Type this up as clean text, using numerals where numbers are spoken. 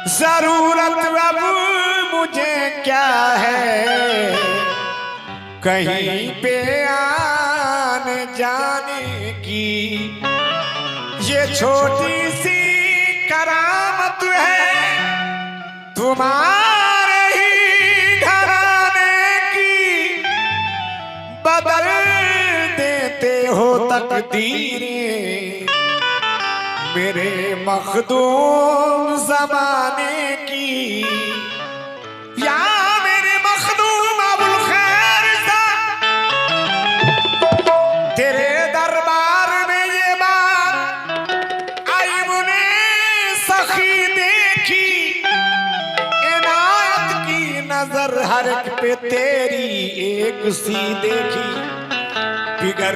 जरूरत अब मुझे क्या है कहीं पे आने जाने की। ये छोटी सी करामत है तुम्हारे ही घराने की। बदल देते हो तकदीरें मेरे मखदूम ज़माने की। या मेरे मखदूम अबुल खैर साहब, तेरे दरबार में ये बात आई मुने सखी देखी। इनायत की नजर हर एक पे तेरी एक सी देखी। बिगर